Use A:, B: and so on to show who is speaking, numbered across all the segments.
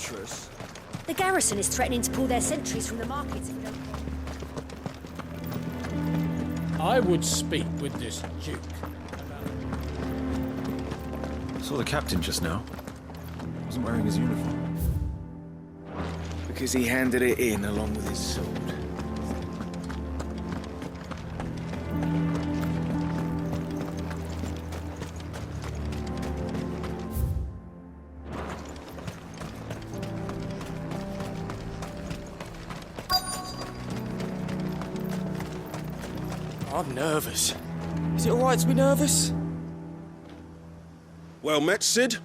A: adventurous.
B: The garrison is threatening to pull their sentries from the markets if we don't...
C: I would speak with this Duke.
D: Saw the captain just now. Wasn't wearing his uniform.
A: Because he handed it in along with his sword.
E: I'm nervous. Is it alright to be nervous?
F: Well met, Sid.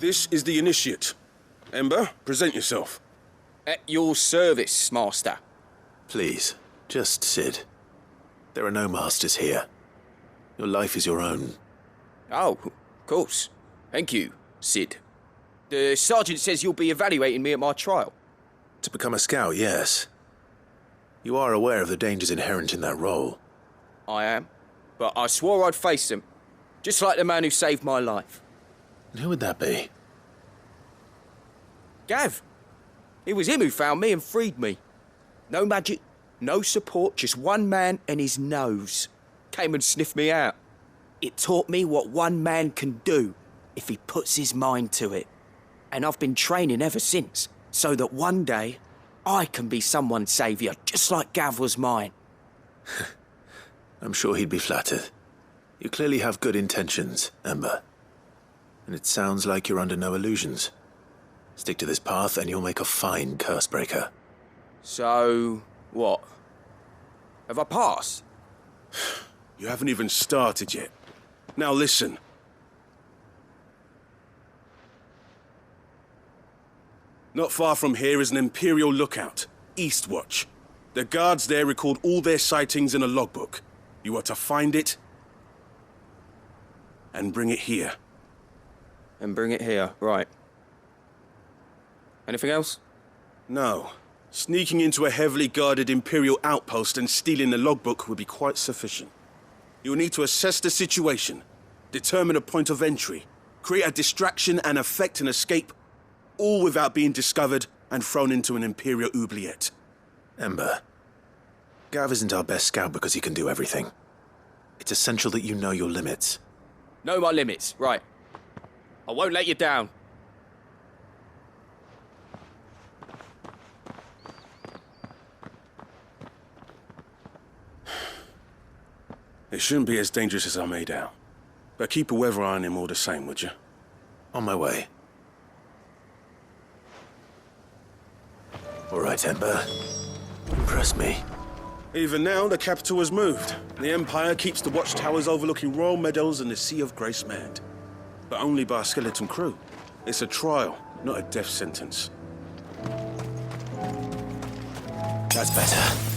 F: This is the initiate. Ember, present yourself.
E: At your service, Master.
D: Please, just Sid. There are no masters here. Your life is your own.
E: Oh, of course. Thank you, Sid. The sergeant says you'll be evaluating me at my trial.
D: To become a scout, yes. You are aware of the dangers inherent in that role.
E: I am. But I swore I'd face them. Just like the man who saved my life.
D: And who would that be?
E: Gav. It was him who found me and freed me. No magic, no support, just one man and his nose. Came and sniffed me out. It taught me what one man can do if he puts his mind to it. And I've been training ever since, so that one day I can be someone's saviour, just like Gav was mine.
D: I'm sure he'd be flattered. You clearly have good intentions, Ember. And it sounds like you're under no illusions. Stick to this path and you'll make a fine cursebreaker.
E: So, what? Have I passed?
F: You haven't even started yet. Now listen. Not far from here is an Imperial lookout, Eastwatch. The guards there record all their sightings in a logbook. You are to find it and bring it here.
E: And bring it here, right. Anything else?
F: No. Sneaking into a heavily guarded Imperial outpost and stealing the logbook would be quite sufficient. You'll need to assess the situation, determine a point of entry, create a distraction and effect an escape, all without being discovered and thrown into an Imperial oubliette.
D: Ember, Gav isn't our best scout because he can do everything. It's essential that you know your limits.
E: Know my limits, right. I won't let you down.
F: It shouldn't be as dangerous as I made out. But keep a weather eye on him all the same, would you?
D: On my way. All right, Ember. Impress me.
F: Even now, the capital has moved. The Empire keeps the watchtowers overlooking royal meadows and the Sea of Grace manned. But only by a skeleton crew. It's a trial, not a death sentence.
D: That's better.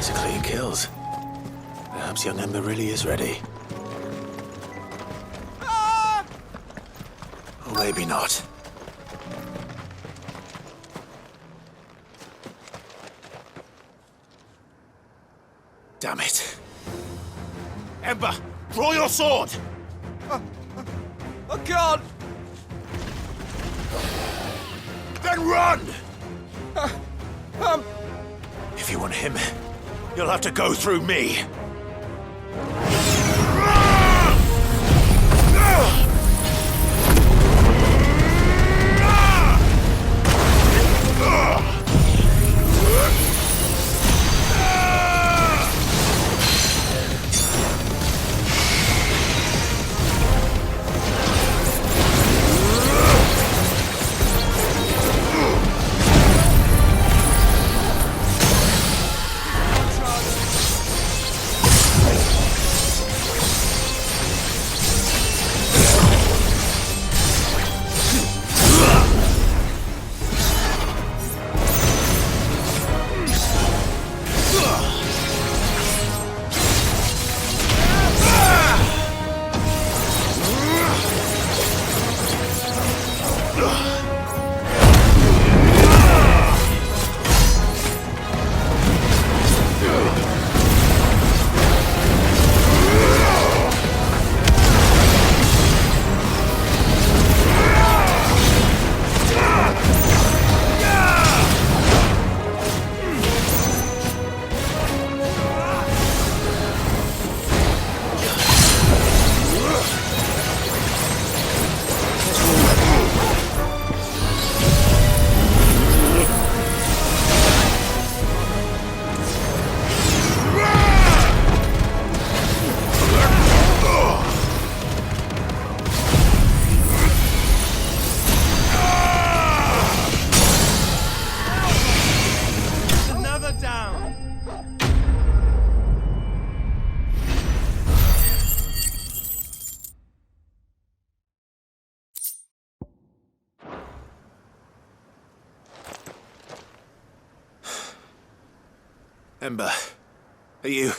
D: These are clean kills. Perhaps young Ember really is ready. Or maybe not. Damn it. Ember, draw your sword!
E: I can't!
D: Then run! If you want him, you'll have to go through me. Ember, are you...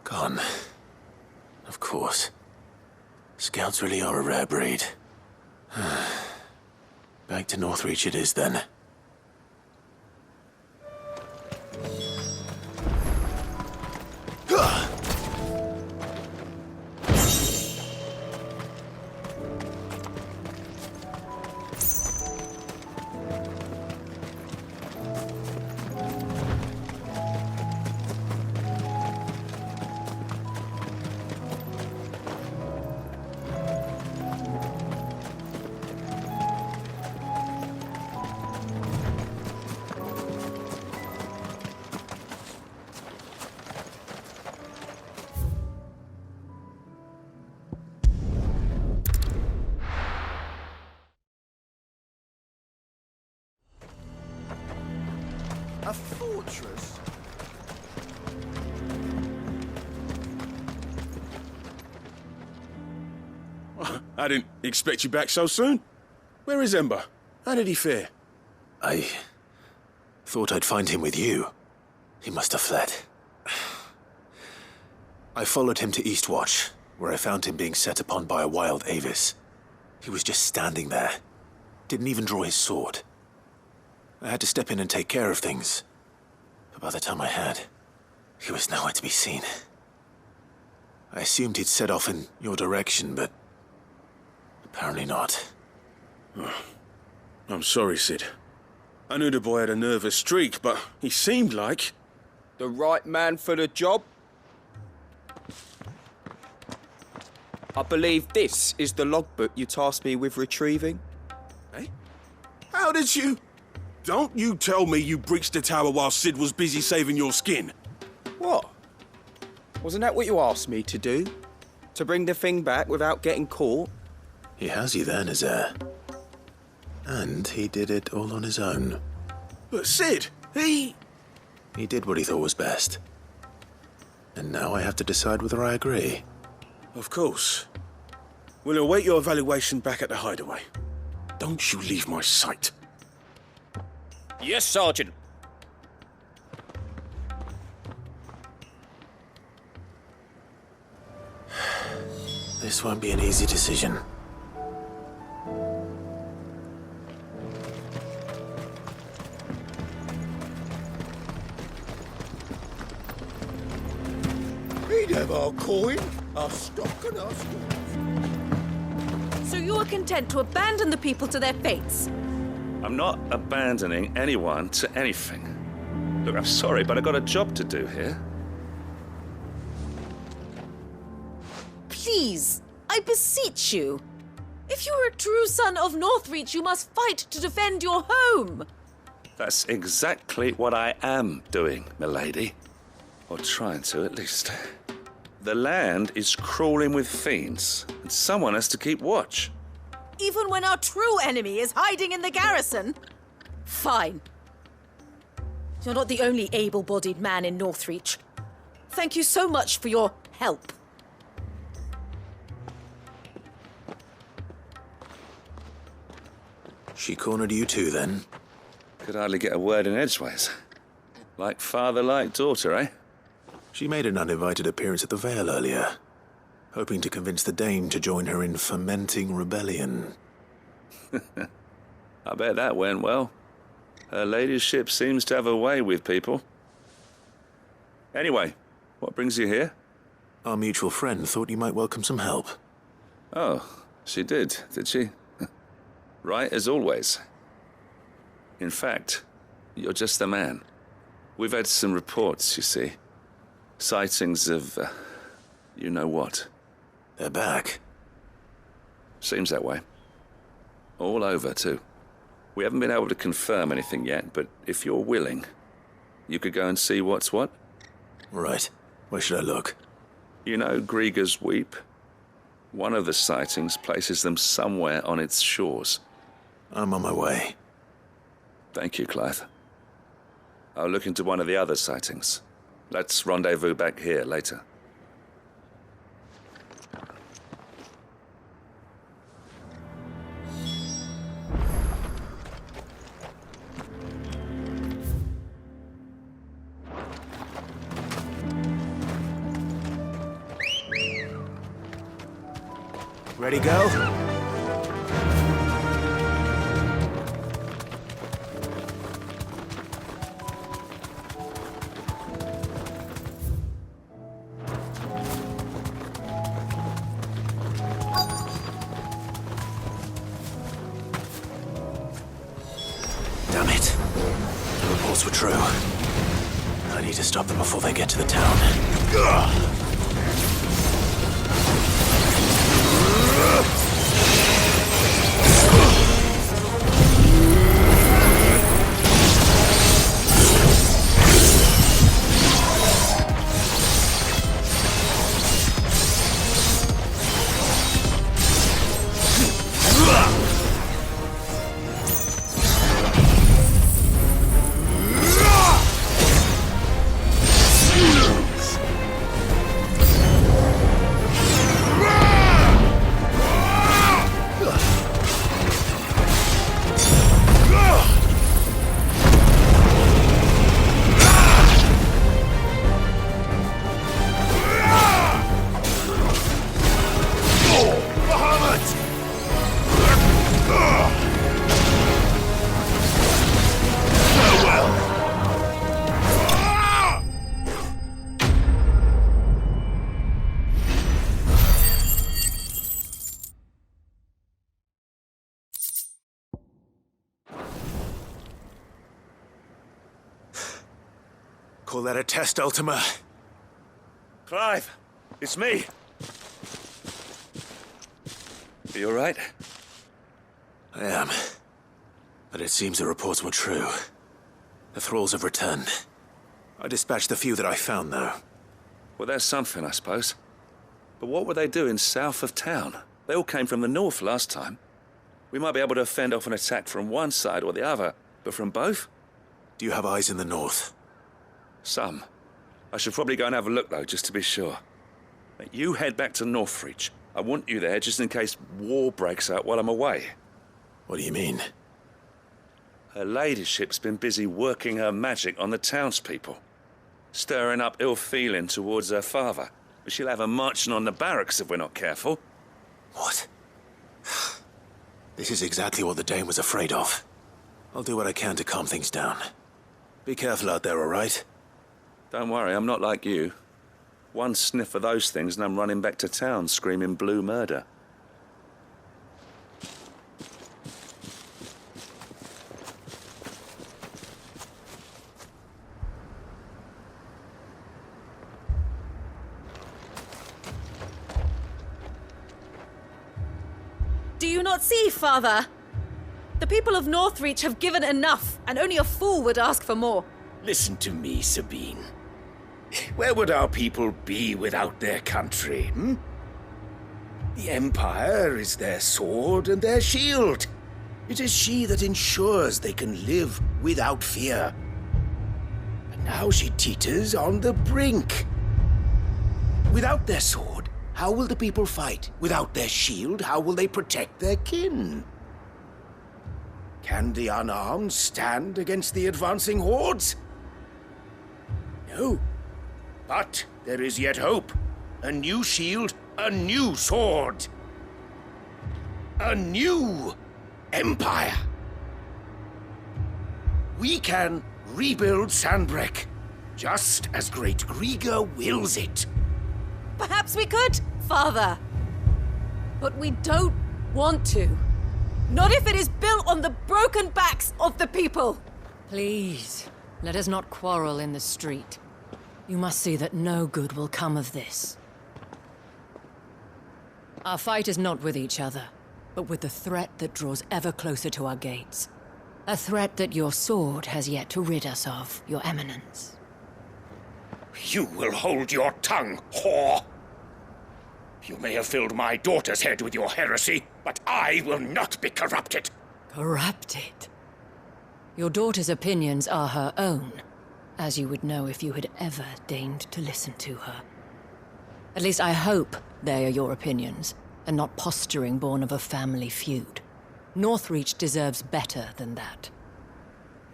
D: gone? Of course. Scouts really are a rare breed. Back to Northreach it is then.
F: A fortress? I didn't expect you back so soon. Where is Ember? How did he fare?
D: I thought I'd find him with you. He must have fled. I followed him to Eastwatch, where I found him being set upon by a wild Avis. He was just standing there. Didn't even draw his sword. I had to step in and take care of things. But by the time I had, he was nowhere to be seen. I assumed he'd set off in your direction, but apparently not.
F: I'm sorry, Sid. I knew the boy had a nervous streak, but he seemed like...
E: The right man for the job? I believe this is the logbook you tasked me with retrieving.
F: Eh? How did you... Don't you tell me you breached the tower while Sid was busy saving your skin.
E: What? Wasn't that what you asked me to do? To bring the thing back without getting caught?
D: He has you there, Nazaire. And he did it all on his own.
F: But Sid, he
D: did what he thought was best. And now I have to decide whether I agree.
F: Of course. We'll await your evaluation back at the hideaway. Don't you leave my sight.
E: Yes, Sergeant.
D: This won't be an easy decision.
G: We'd have our coin, our stock and our stores.
H: So you are content to abandon the people to their fates?
I: I'm not abandoning anyone to anything. Look, I'm sorry, but I've got a job to do here.
H: Please, I beseech you. If you are a true son of Northreach, you must fight to defend your home.
I: That's exactly what I am doing, milady. Or trying to, at least. The land is crawling with fiends, and someone has to keep watch.
H: Even when our true enemy is hiding in the garrison? Fine. You're not the only able-bodied man in Northreach. Thank you so much for your help.
D: She cornered you too, then?
I: Could hardly get a word in edgeways. Like father, like daughter, eh?
D: She made an uninvited appearance at the Vale earlier, hoping to convince the Dame to join her in fomenting rebellion.
I: I bet that went well. Her ladyship seems to have a way with people. Anyway, what brings you here?
D: Our mutual friend thought you might welcome some help.
I: Oh, she did she? Right as always. In fact, you're just the man. We've had some reports, you see. Sightings of, you know what.
D: They're back.
I: Seems that way. All over, too. We haven't been able to confirm anything yet, but if you're willing, you could go and see what's what.
D: Right. Where should I look?
I: You know Griga's Weep? One of the sightings places them somewhere on its shores.
D: I'm on my way.
I: Thank you, Clive. I'll look into one of the other sightings. Let's rendezvous back here later.
A: Ready, go?
D: Damn it. The reports were true. I need to stop them before they get to the town. Call that a test, Ultima?
I: Clive, it's me. Are you all right?
D: I am. But it seems the reports were true. The thralls have returned. I dispatched the few that I found, though.
I: Well, that's something, I suppose. But what were they doing south of town? They all came from the north last time. We might be able to fend off an attack from one side or the other, but from both?
D: Do you have eyes in the north?
I: Some. I should probably go and have a look, though, just to be sure. You head back to Northreach. I want you there just in case war breaks out while I'm away.
D: What do you mean?
I: Her ladyship's been busy working her magic on the townspeople, stirring up ill feeling towards her father. She'll have her marching on the barracks if we're not careful.
D: What? This is exactly what the Dame was afraid of. I'll do what I can to calm things down. Be careful out there, all right?
I: Don't worry, I'm not like you. One sniff of those things and I'm running back to town screaming blue murder.
H: Do you not see, Father? The people of Northreach have given enough, and only a fool would ask for more.
G: Listen to me, Sabine. Where would our people be without their country, The Empire is their sword and their shield. It is she that ensures they can live without fear. And now she teeters on the brink. Without their sword, how will the people fight? Without their shield, how will they protect their kin? Can the unarmed stand against the advancing hordes? No. But there is yet hope. A new shield, a new sword. A new empire. We can rebuild Sanbreque, just as Great Griga wills it.
H: Perhaps we could, Father. But we don't want to. Not if it is built on the broken backs of the people.
J: Please, let us not quarrel in the street. You must see that no good will come of this. Our fight is not with each other, but with the threat that draws ever closer to our gates. A threat that your sword has yet to rid us of, Your Eminence.
G: You will hold your tongue, whore! You may have filled my daughter's head with your heresy, but I will not be corrupted!
J: Corrupted? Your daughter's opinions are her own, as you would know if you had ever deigned to listen to her. At least I hope they are your opinions, and not posturing born of a family feud. Northreach deserves better than that.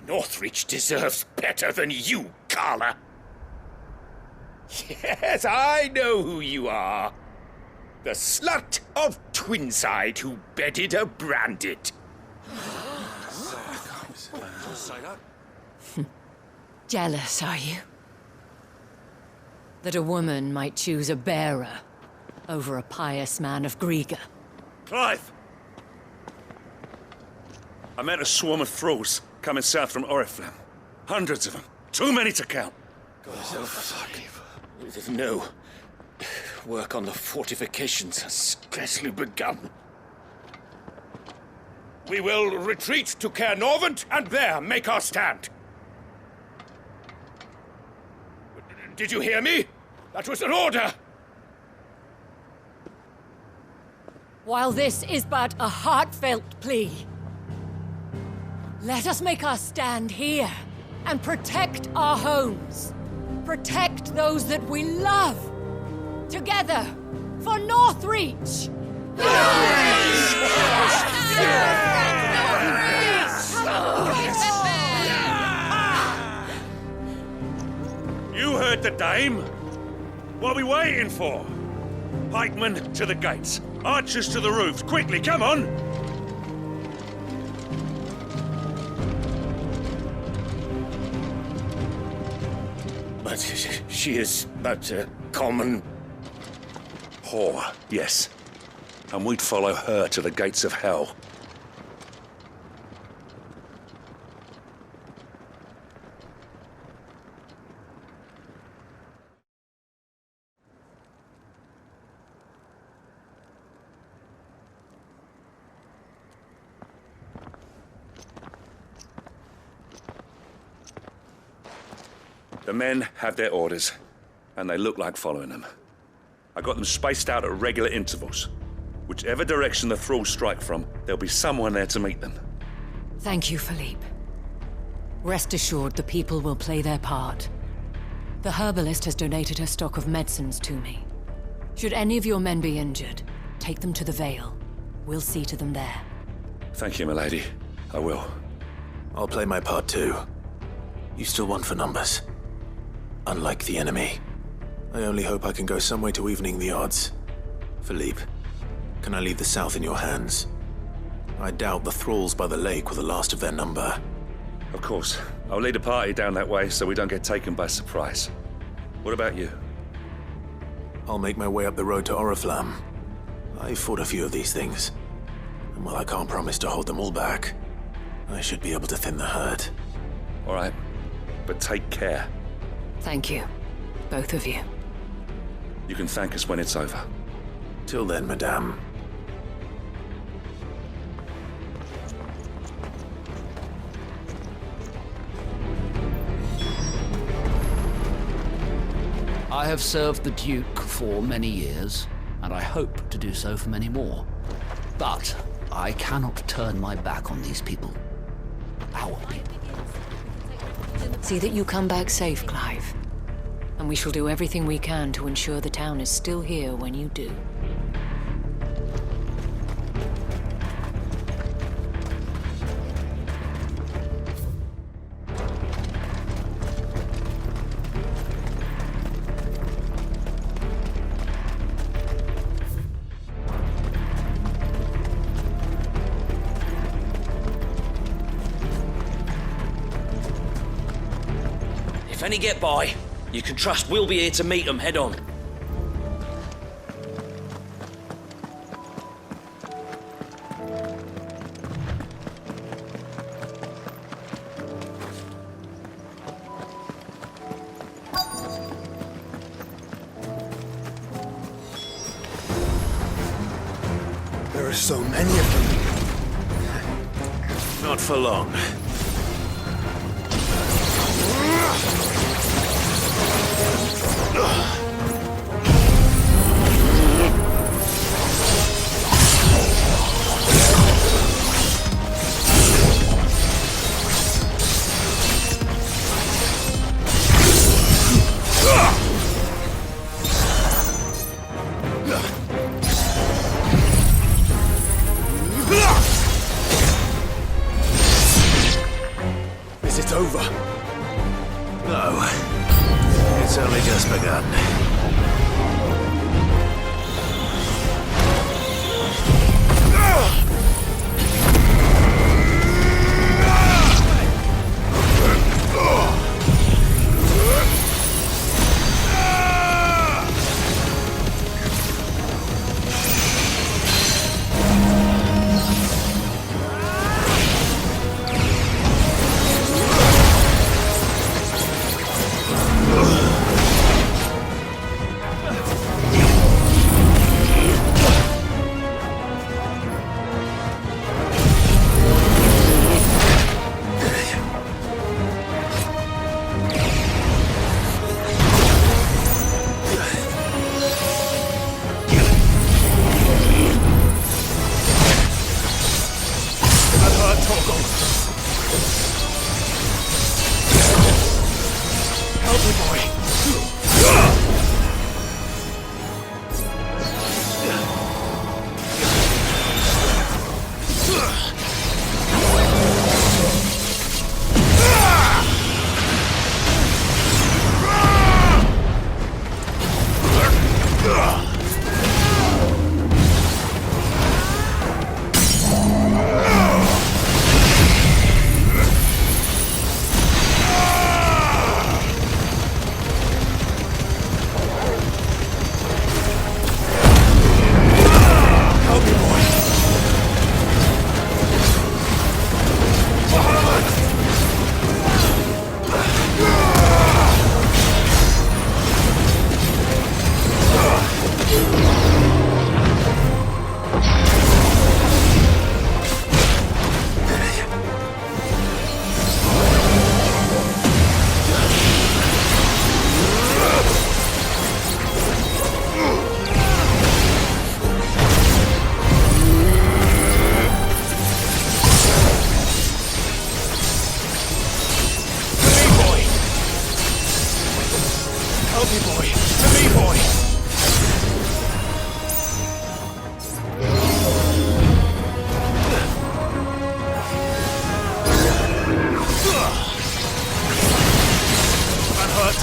G: Northreach deserves better than you, Carla! Yes, I know who you are. The slut of Twinside who bedded her branded.
J: Jealous, are you? That a woman might choose a bearer over a pious man of Griga.
I: Clive! I met a swarm of thralls coming south from Oriflamme. Hundreds of them. Too many to count.
G: No. Work on the fortifications has scarcely begun. We will retreat to Caer Norvent and there make our stand. Did you hear me? That was an order!
J: While this is but a heartfelt plea, let us make our stand here and protect our homes. Protect those that we love. Together, for Northreach!
I: You heard the Dame. What are we waiting for? Pikemen to the gates. Archers to the roofs. Quickly, come on!
G: But she is but a common...
I: whore, yes. And we'd follow her to the gates of hell. The men have their orders, and they look like following them. I got them spaced out at regular intervals. Whichever direction the thralls strike from, there'll be someone there to meet them.
J: Thank you, Philippe. Rest assured the people will play their part. The herbalist has donated her stock of medicines to me. Should any of your men be injured, take them to the Vale. We'll see to them there.
I: Thank you, milady. I will.
D: I'll play my part too. You still want for numbers. Unlike the enemy. I only hope I can go some way to evening the odds. Philippe, can I leave the south in your hands? I doubt the thralls by the lake were the last of their number.
I: Of course. I'll lead a party down that way so we don't get taken by surprise. What about you?
D: I'll make my way up the road to Oriflamme. I fought a few of these things. And while I can't promise to hold them all back, I should be able to thin the herd.
I: All right. But take care.
J: Thank you. Both of you.
I: You can thank us when it's over.
D: Till then, madame.
K: I have served the Duke for many years, and I hope to do so for many more. But I cannot turn my back on these people. Our people.
J: See that you come back safe, Clive. And we shall do everything we can to ensure the town is still here when you do.
L: If any get by, you can trust we'll be here to meet them head on.
A: There are so many of them.
D: Not for long.
A: Is it over?
D: No. It's only just begun.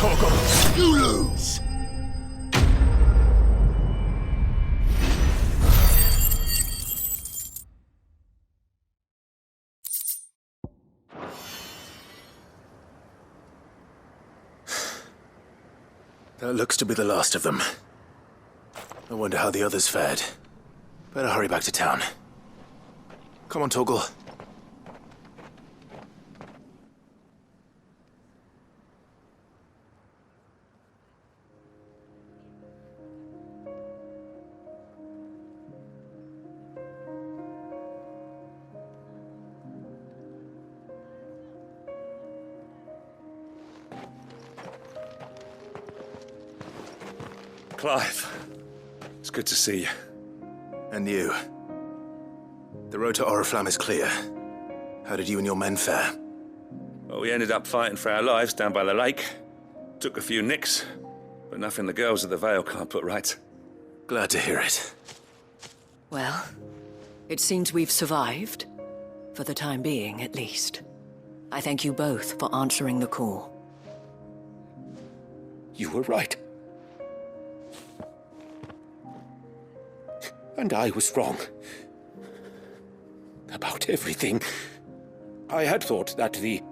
G: Torgal. You lose!
D: That looks to be the last of them. I wonder how the others fared. Better hurry back to town. Come on, Torgal.
I: Clive, it's good to see you.
D: And you. The road to Oriflamme is clear. How did you and your men fare?
I: Well, we ended up fighting for our lives down by the lake. Took a few nicks, but nothing the girls of the Vale can't put right.
D: Glad to hear it.
J: Well, it seems we've survived. For the time being, at least. I thank you both for answering the call.
G: You were right. And I was wrong. About everything. I had thought that the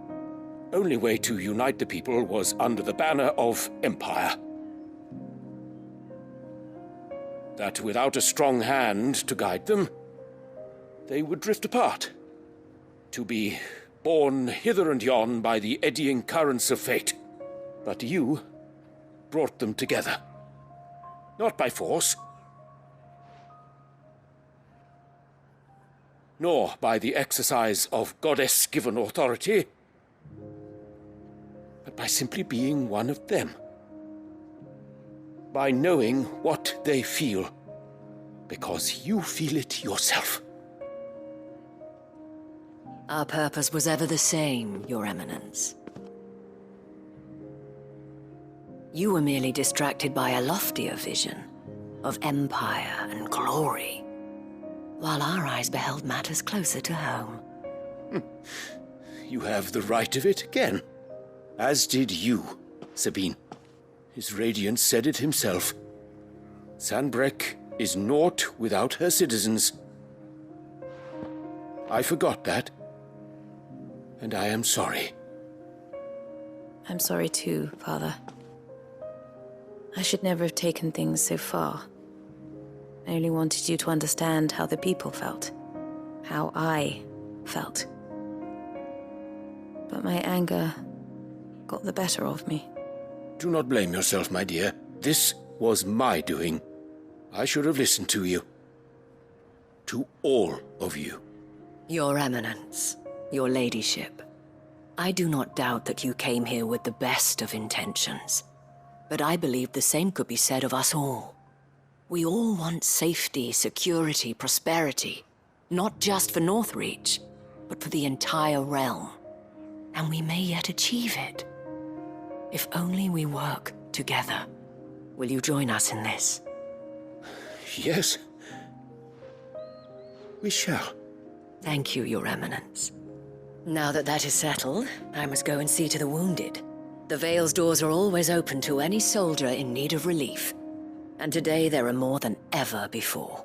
G: only way to unite the people was under the banner of Empire. That without a strong hand to guide them, they would drift apart. To be borne hither and yon by the eddying currents of fate. But you brought them together. Not by force, nor by the exercise of goddess-given authority, but by simply being one of them. By knowing what they feel, because you feel it yourself.
J: Our purpose was ever the same, Your Eminence. You were merely distracted by a loftier vision of empire and glory, while our eyes beheld matters closer to home.
G: You have the right of it again. As did you, Sabine. His radiance said it himself. Sanbreque is naught without her citizens. I forgot that, and I am sorry.
M: I'm sorry too, Father. I should never have taken things so far. I only wanted you to understand how the people felt. How I felt. But my anger got the better of me.
G: Do not blame yourself, my dear. This was my doing. I should have listened to you. To all of you.
J: Your Eminence, your ladyship, I do not doubt that you came here with the best of intentions. But I believe the same could be said of us all. We all want safety, security, prosperity. Not just for Northreach, but for the entire realm. And we may yet achieve it. If only we work together. Will you join us in this?
G: Yes. We shall.
J: Thank you, Your Eminence. Now that that is settled, I must go and see to the wounded. The Vale's doors are always open to any soldier in need of relief. And today there are more than ever before.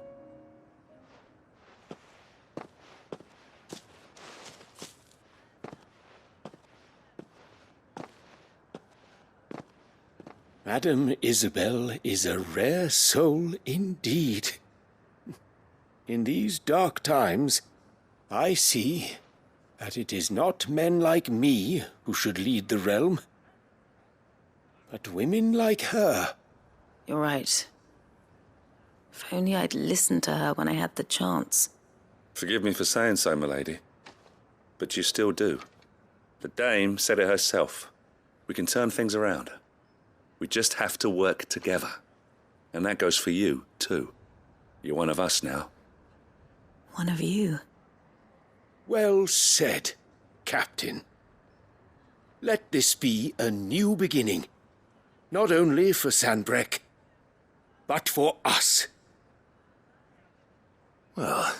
G: Madame Isabel is a rare soul indeed. In these dark times, I see that it is not men like me who should lead the realm, but women like her.
M: You're right. If only I'd listened to her when I had the chance.
I: Forgive me for saying so, milady, but you still do. The dame said it herself. We can turn things around. We just have to work together. And that goes for you, too. You're one of us now.
M: One of you?
G: Well said, Captain. Let this be a new beginning. Not only for Sanbreque, but for us.
D: Well,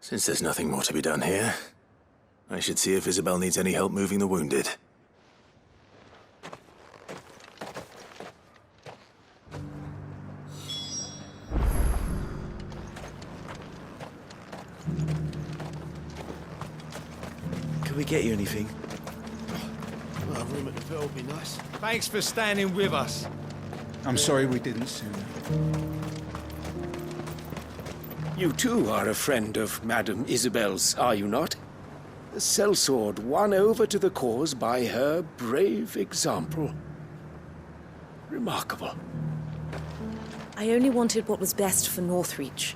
D: since there's nothing more to be done here, I should see if Isabel needs any help moving the wounded.
A: Can we get you anything?
F: Well, a room at the Pearl would be nice.
C: Thanks for standing with us.
N: I'm sorry we didn't sooner.
G: You too are a friend of Madame Isabel's, are you not? The sellsword won over to the cause by her brave example. Remarkable.
M: I only wanted what was best for Northreach,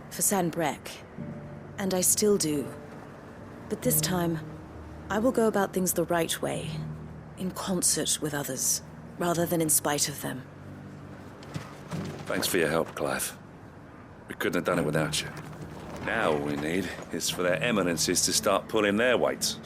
M: for Sanbreque, and I still do. But this time, I will go about things the right way, in concert with others, rather than in spite of them.
I: Thanks for your help, Clive. We couldn't have done it without you. Now all we need is for their eminences to start pulling their weights.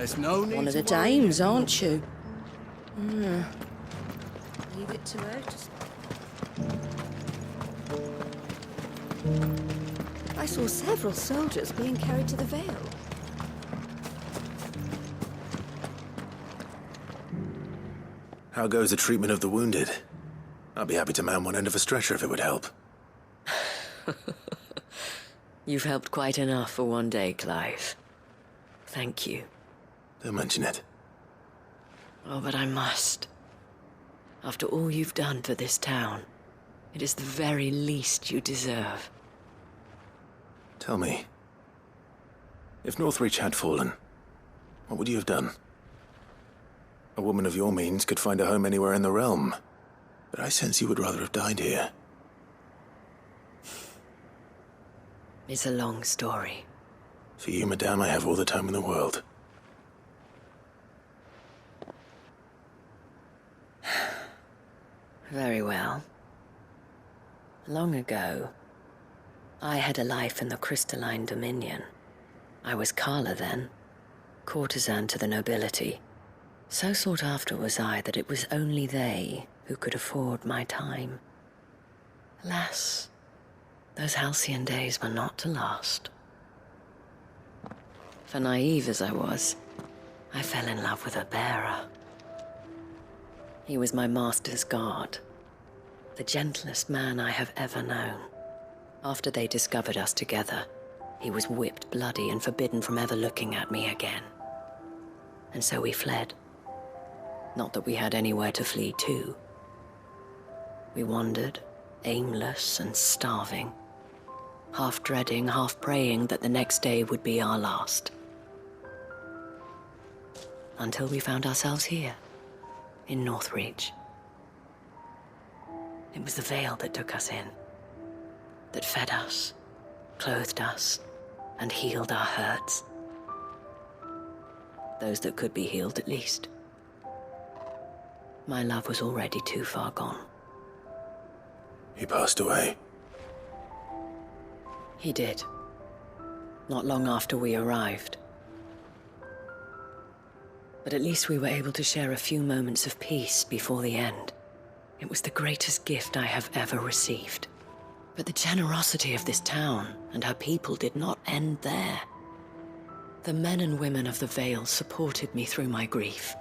F: There's no need.
O: One of the dames, aren't you? Leave it to her. I saw several soldiers being carried to the Vale.
D: How goes the treatment of the wounded? I'd be happy to man one end of a stretcher if it would help.
J: You've helped quite enough for one day, Clive. Thank you.
D: Don't mention it.
J: Oh, but I must. After all you've done for this town, it is the very least you deserve.
D: Tell me, if Northreach had fallen, what would you have done? A woman of your means could find a home anywhere in the realm, but I sense you would rather have died here.
J: It's a long story.
D: For you, madame, I have all the time in the world.
J: Very well. Long ago, I had a life in the Crystalline Dominion. I was Carla then, courtesan to the nobility. So sought after was I that it was only they who could afford my time. Alas, those halcyon days were not to last. For naive as I was, I fell in love with a bearer. He was my master's guard, the gentlest man I have ever known. After they discovered us together, he was whipped bloody and forbidden from ever looking at me again. And so we fled. Not that we had anywhere to flee to. We wandered, aimless and starving, half dreading, half praying that the next day would be our last. Until we found ourselves here, in Northreach. It was the Vale that took us in, that fed us, clothed us, and healed our hurts. Those that could be healed, at least. My love was already too far gone.
D: He passed away.
J: He did. Not long after we arrived. But at least we were able to share a few moments of peace before the end. It was the greatest gift I have ever received. But the generosity of this town and her people did not end there. The men and women of the Vale supported me through my grief,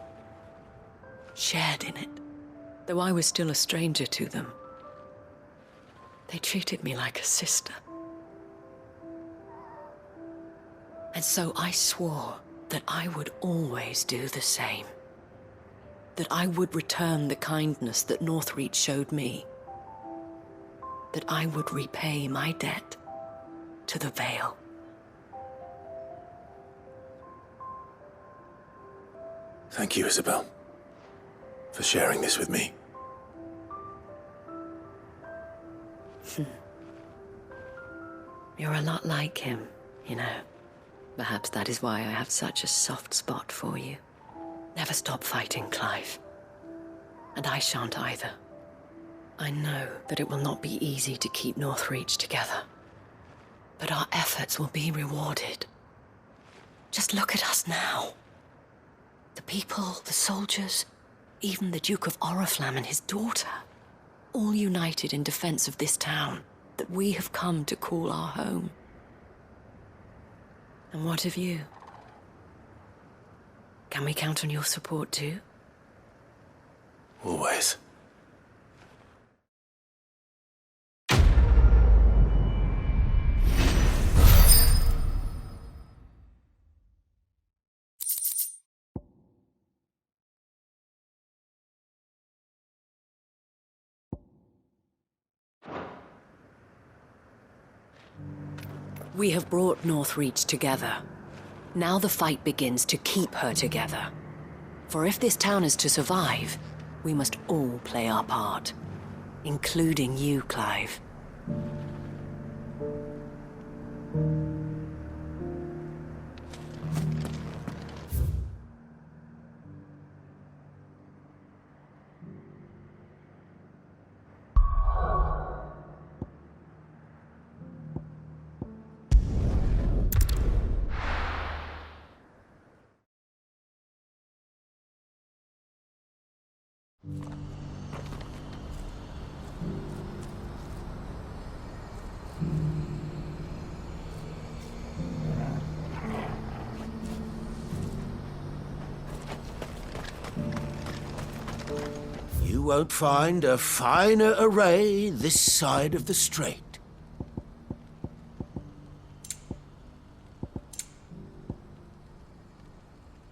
J: shared in it, though I was still a stranger to them. They treated me like a sister. And so I swore that I would always do the same. That I would return the kindness that Northreach showed me. That I would repay my debt to the Vale.
D: Thank you, Isabel, for sharing this with me.
J: You're a lot like him, you know. Perhaps that is why I have such a soft spot for you. Never stop fighting, Clive. And I shan't either. I know that it will not be easy to keep Northreach together. But our efforts will be rewarded. Just look at us now. The people, the soldiers, even the Duke of Oriflamme and his daughter, all united in defense of this town that we have come to call our home. And what of you? Can we count on your support too?
D: Always.
J: We have brought Northreach together. Now the fight begins to keep her together. For if this town is to survive, we must all play our part. Including you, Clive.
P: You won't find a finer array this side of the strait.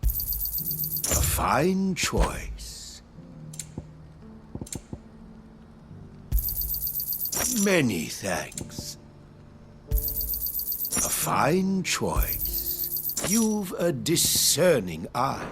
P: A fine choice. Many thanks. A fine choice. You've a discerning eye.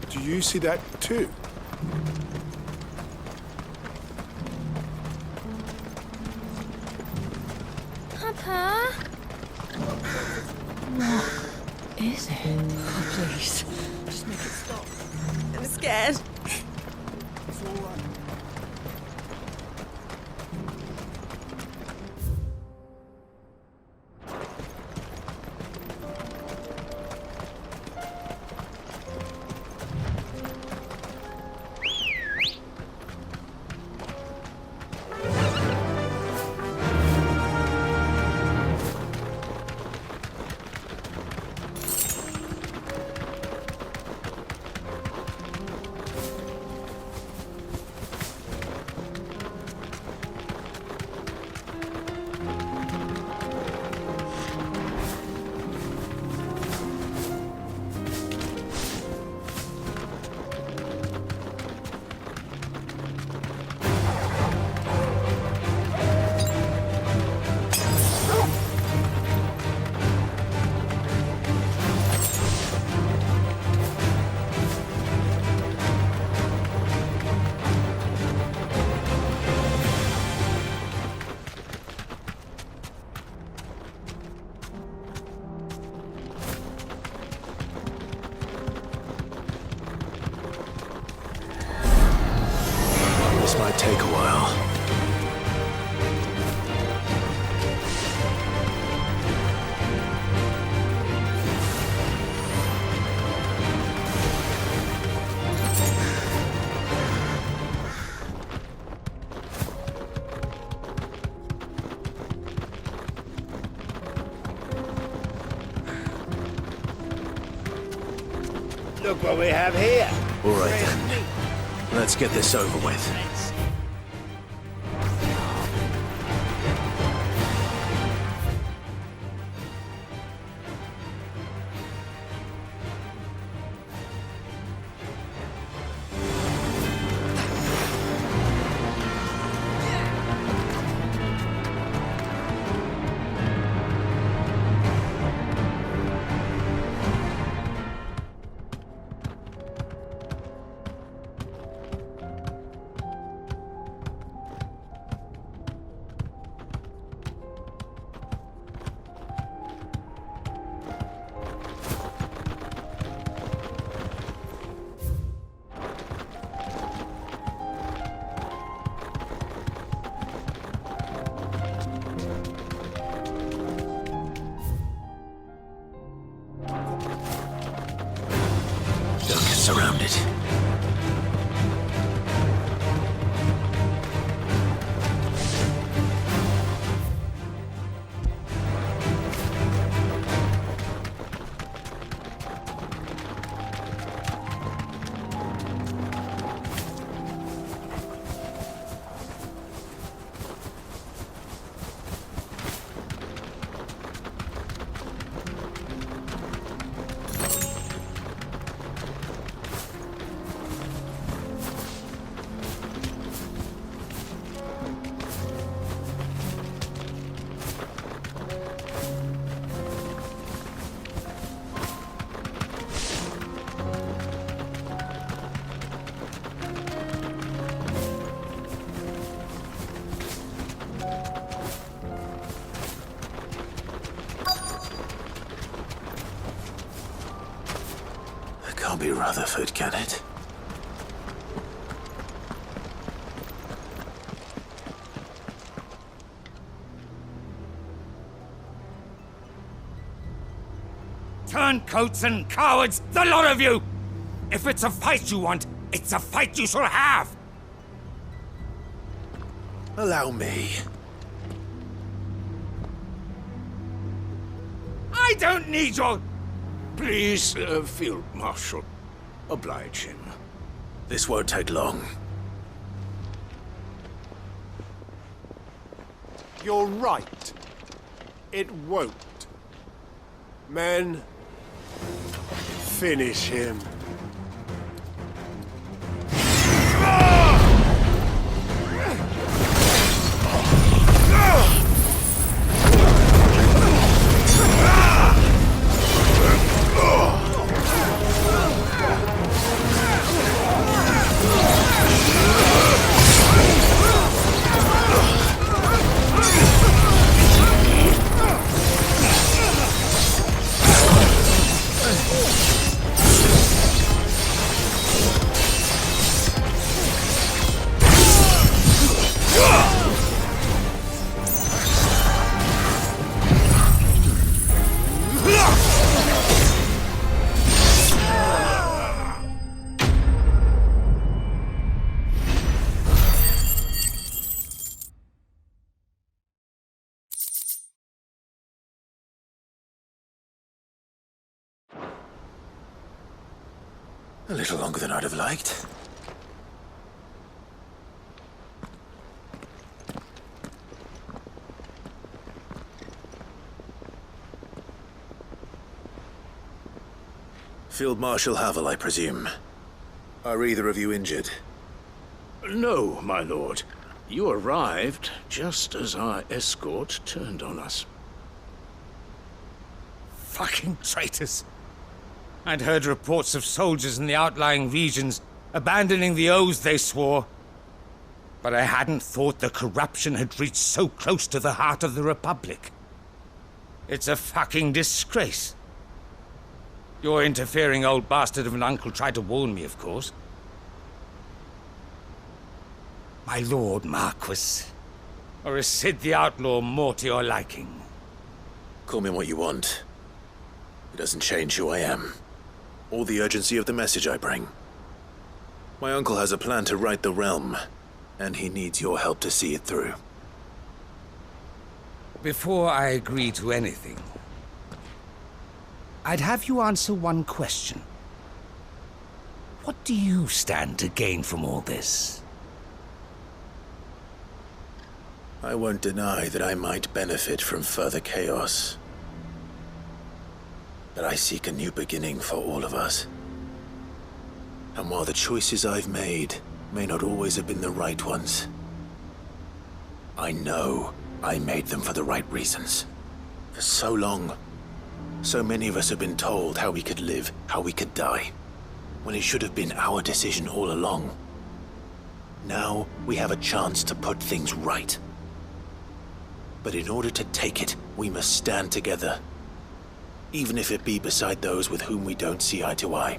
N: Do you see that too?
B: Papa?
J: What is it? Oh, please. Just make it stop.
O: I'm scared.
N: It's all right.
D: This might take a while.
P: Look what we have here.
D: All right then. Let's get this over with. around it. Can't be Rutherford, can it?
C: Turncoats and cowards, the lot of you! If it's a fight you want, it's a fight you shall have!
D: Allow me.
C: I don't need your...
P: Please, Field Marshal, oblige him.
D: This won't take long.
N: You're right. It won't. Men, finish him.
D: A little longer than I'd have liked. Field Marshal Havel, I presume. Are either of you injured?
P: No, my lord. You arrived just as our escort turned on us.
C: Fucking traitors. I'd heard reports of soldiers in the outlying regions abandoning the oaths they swore. But I hadn't thought the corruption had reached so close to the heart of the Republic. It's a fucking disgrace. Your interfering old bastard of an uncle tried to warn me, of course. My lord Marquis. Or is Sid the Outlaw more to your liking?
D: Call me what you want. It doesn't change who I am. Or the urgency of the message I bring. My uncle has a plan to right the realm, and he needs your help to see it through.
C: Before I agree to anything, I'd have you answer one question. What do you stand to gain from all this?
D: I won't deny that I might benefit from further chaos. But I seek a new beginning for all of us. And while the choices I've made may not always have been the right ones, I know I made them for the right reasons. For so long, so many of us have been told how we could live, how we could die, when it should have been our decision all along. Now we have a chance to put things right. But in order to take it, we must stand together. Even if it be beside those with whom we don't see eye to eye.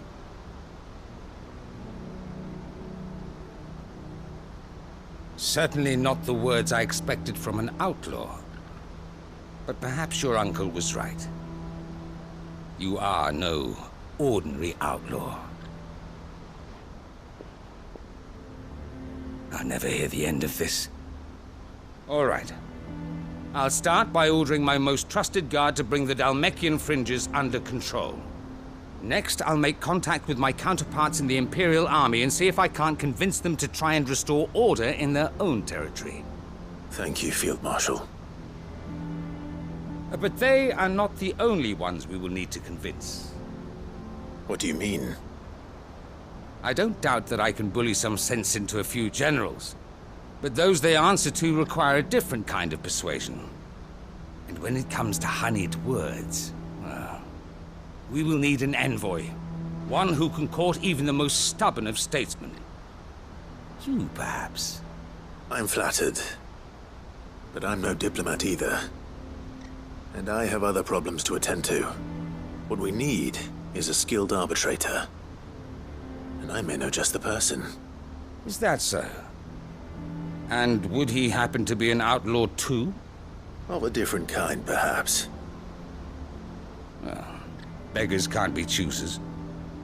C: Certainly not the words I expected from an outlaw. But perhaps your uncle was right. You are no ordinary outlaw. I'll never hear the end of this. All right. I'll start by ordering my most trusted guard to bring the Dhalmekian fringes under control. Next, I'll make contact with my counterparts in the Imperial Army and see if I can't convince them to try and restore order in their own territory.
D: Thank you, Field Marshal.
C: But they are not the only ones we will need to convince.
D: What do you mean?
C: I don't doubt that I can bully some sense into a few generals, but those they answer to require a different kind of persuasion. And when it comes to honeyed words, well, we will need an envoy. One who can court even the most stubborn of statesmen. You, perhaps.
D: I'm flattered. But I'm no diplomat either. And I have other problems to attend to. What we need is a skilled arbitrator. And I may know just the person.
C: Is that so? And would he happen to be an outlaw too?
D: Of a different kind, perhaps.
C: Well, beggars can't be choosers.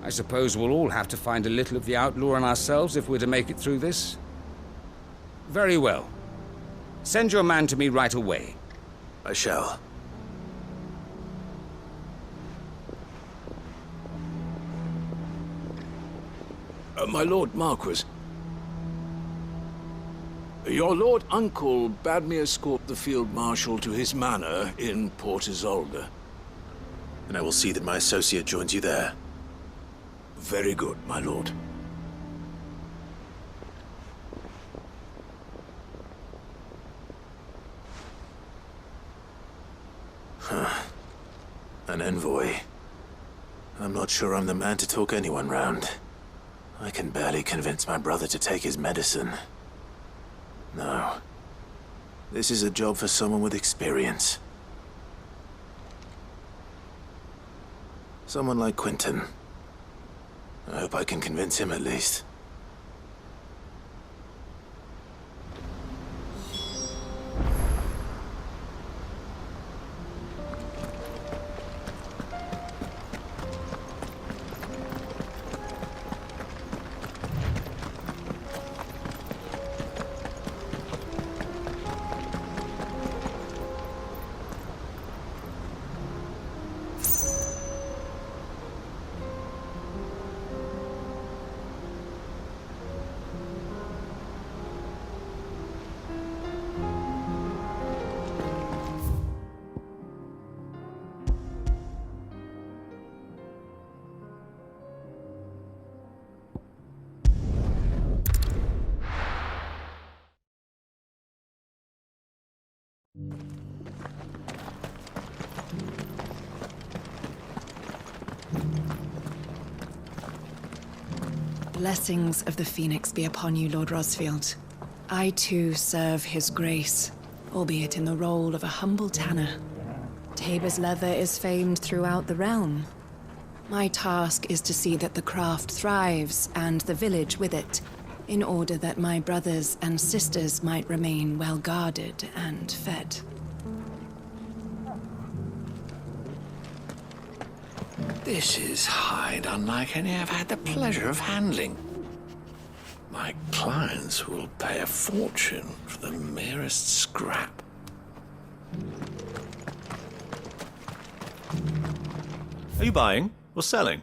C: I suppose we'll all have to find a little of the outlaw in ourselves if we're to make it through this. Very well. Send your man to me right away.
D: I shall.
P: My Lord Marquis. Your Lord Uncle bade me escort the Field Marshal to his manor in Port Isolde.
D: And I will see that my associate joins you there.
P: Very good, my lord.
D: An envoy. I'm not sure I'm the man to talk anyone round. I can barely convince my brother to take his medicine. No. This is a job for someone with experience. Someone like Quentin. I hope I can convince him at least.
Q: Blessings of the Phoenix be upon you, Lord Rosfield. I too serve his grace, albeit in the role of a humble tanner. Tabor's leather is famed throughout the realm. My task is to see that the craft thrives, and the village with it, in order that my brothers and sisters might remain well guarded and fed.
P: This is hide unlike any I've had the pleasure of handling. My clients will pay a fortune for the merest scrap.
R: Are you buying or selling?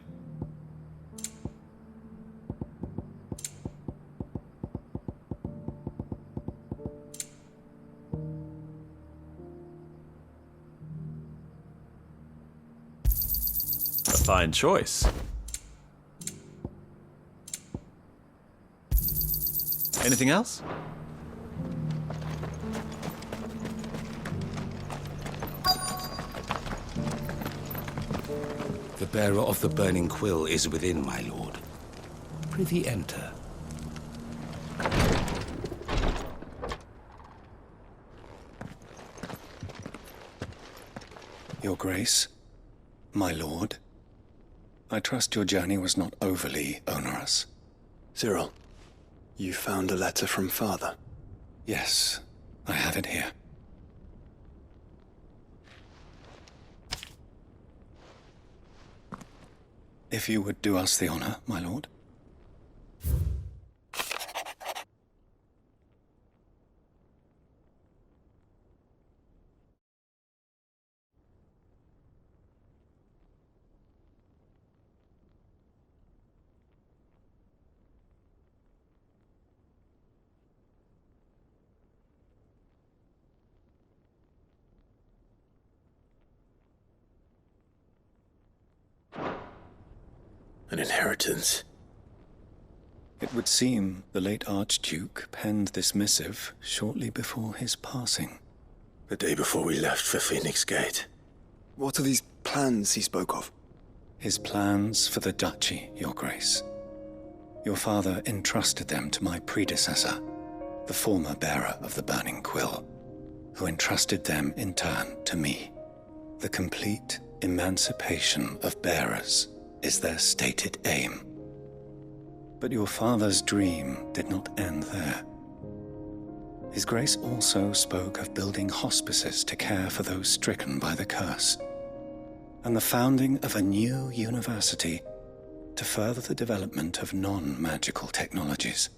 R: A fine choice. Anything else?
C: The bearer of the burning quill is within, my lord. Prithee enter.
S: Your Grace, my lord, I trust your journey was not overly onerous.
D: Cyril, you found a letter from Father?
S: Yes, I have it here. If you would do us the honor, my lord.
D: An inheritance.
S: It would seem the late Archduke penned this missive shortly before his passing.
D: The day before we left for Phoenix Gate.
T: What are these plans he spoke of?
S: His plans for the duchy, Your Grace. Your father entrusted them to my predecessor, the former bearer of the Burning Quill, who entrusted them in turn to me. The complete emancipation of bearers is their stated aim. But your father's dream did not end there. His Grace also spoke of building hospices to care for those stricken by the curse, and the founding of a new university to further the development of non-magical technologies.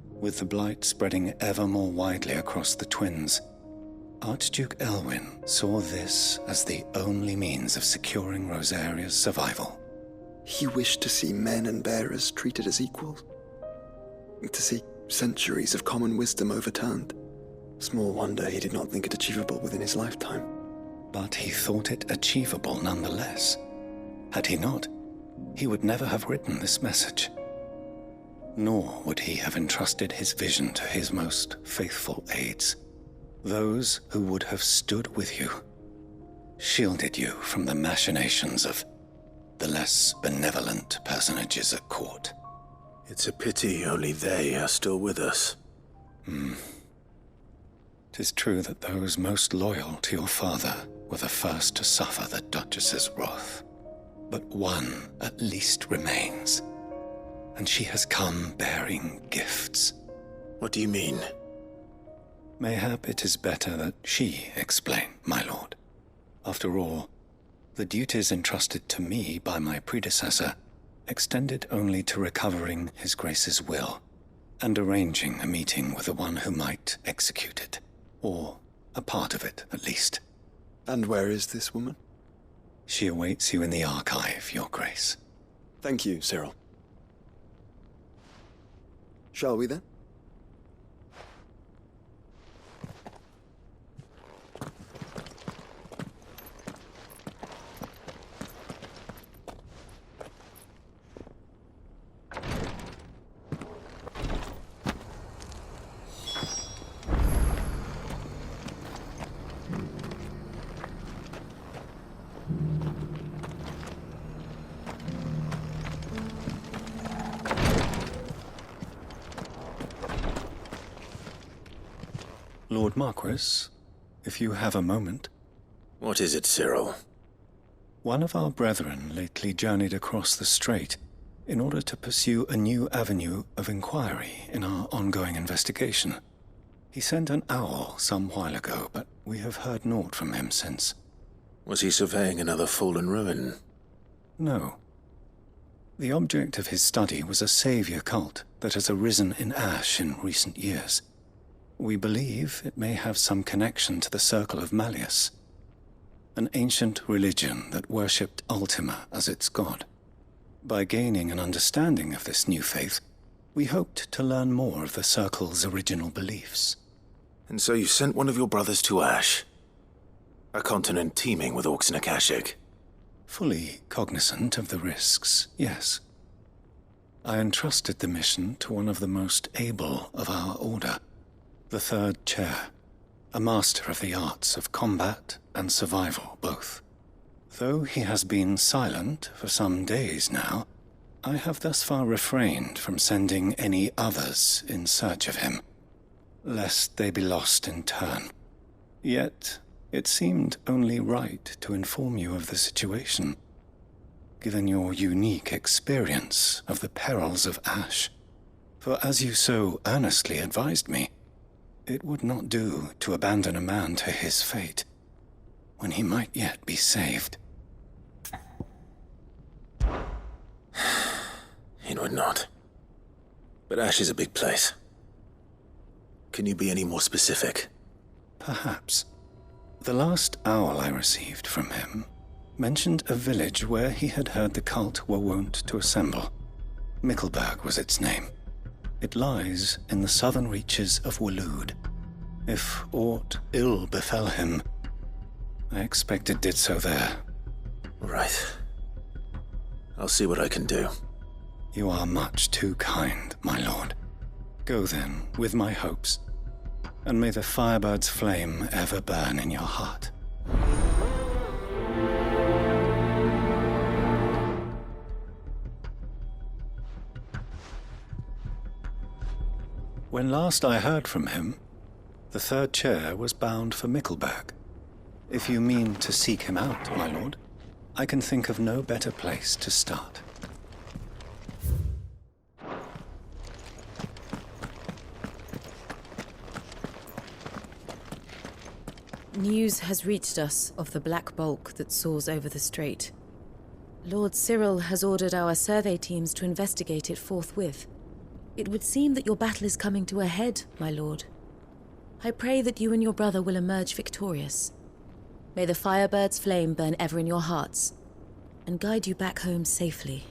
S: With the Blight spreading ever more widely across the Twins, Archduke Elwyn saw this as the only means of securing Rosaria's survival.
T: He wished to see men and bearers treated as equals. To see centuries of common wisdom overturned. Small wonder he did not think it achievable within his lifetime.
S: But he thought it achievable nonetheless. Had he not, he would never have written this message. Nor would he have entrusted his vision to his most faithful aides, those who would have stood with you, shielded you from the machinations of the less benevolent personages at court.
D: It's a pity only they are still with us.
S: 'Tis true that those most loyal to your father were the first to suffer the Duchess's wrath. But one at least remains, and she has come bearing gifts.
D: What do you mean?
S: Mayhap it is better that she explain, my lord. After all, the duties entrusted to me by my predecessor extended only to recovering His Grace's will and arranging a meeting with the one who might execute it, or a part of it at least.
T: And where is this woman?
S: She awaits you in the archive, Your Grace.
T: Thank you, Cyril. Shall we then?
S: Lord Marquis, if you have a moment.
D: What is it, Cyril?
S: One of our brethren lately journeyed across the strait in order to pursue a new avenue of inquiry in our ongoing investigation. He sent an owl some while ago, but we have heard naught from him since.
D: Was he surveying another fallen ruin?
S: No. The object of his study was a savior cult that has arisen in Ash in recent years. We believe it may have some connection to the Circle of Malleus, an ancient religion that worshipped Ultima as its god. By gaining an understanding of this new faith, we hoped to learn more of the Circle's original beliefs.
D: And so you sent one of your brothers to Ash, a continent teeming with orcs and Akashic.
S: Fully cognizant of the risks, yes. I entrusted the mission to one of the most able of our order, the third chair, a master of the arts of combat and survival both. Though he has been silent for some days now, I have thus far refrained from sending any others in search of him, lest they be lost in turn. Yet, it seemed only right to inform you of the situation, given your unique experience of the perils of Ash. For as you so earnestly advised me, it would not do to abandon a man to his fate, when he might yet be saved.
D: It would not. But Ash is a big place. Can you be any more specific?
S: Perhaps. The last owl I received from him mentioned a village where he had heard the cult were wont to assemble. Mickleburg was its name. It lies in the southern reaches of Waloed. If aught ill befell him, I expect it did so there.
D: Right. I'll see what I can do.
S: You are much too kind, my lord. Go then, with my hopes, and may the Firebird's flame ever burn in your heart. When last I heard from him, the third chair was bound for Mickleburg. If you mean to seek him out, my lord, I can think of no better place to start.
M: News has reached us of the black bulk that soars over the strait. Lord Cyril has ordered our survey teams to investigate it forthwith. It would seem that your battle is coming to a head, my lord. I pray that you and your brother will emerge victorious. May the Firebird's flame burn ever in your hearts, and guide you back home safely.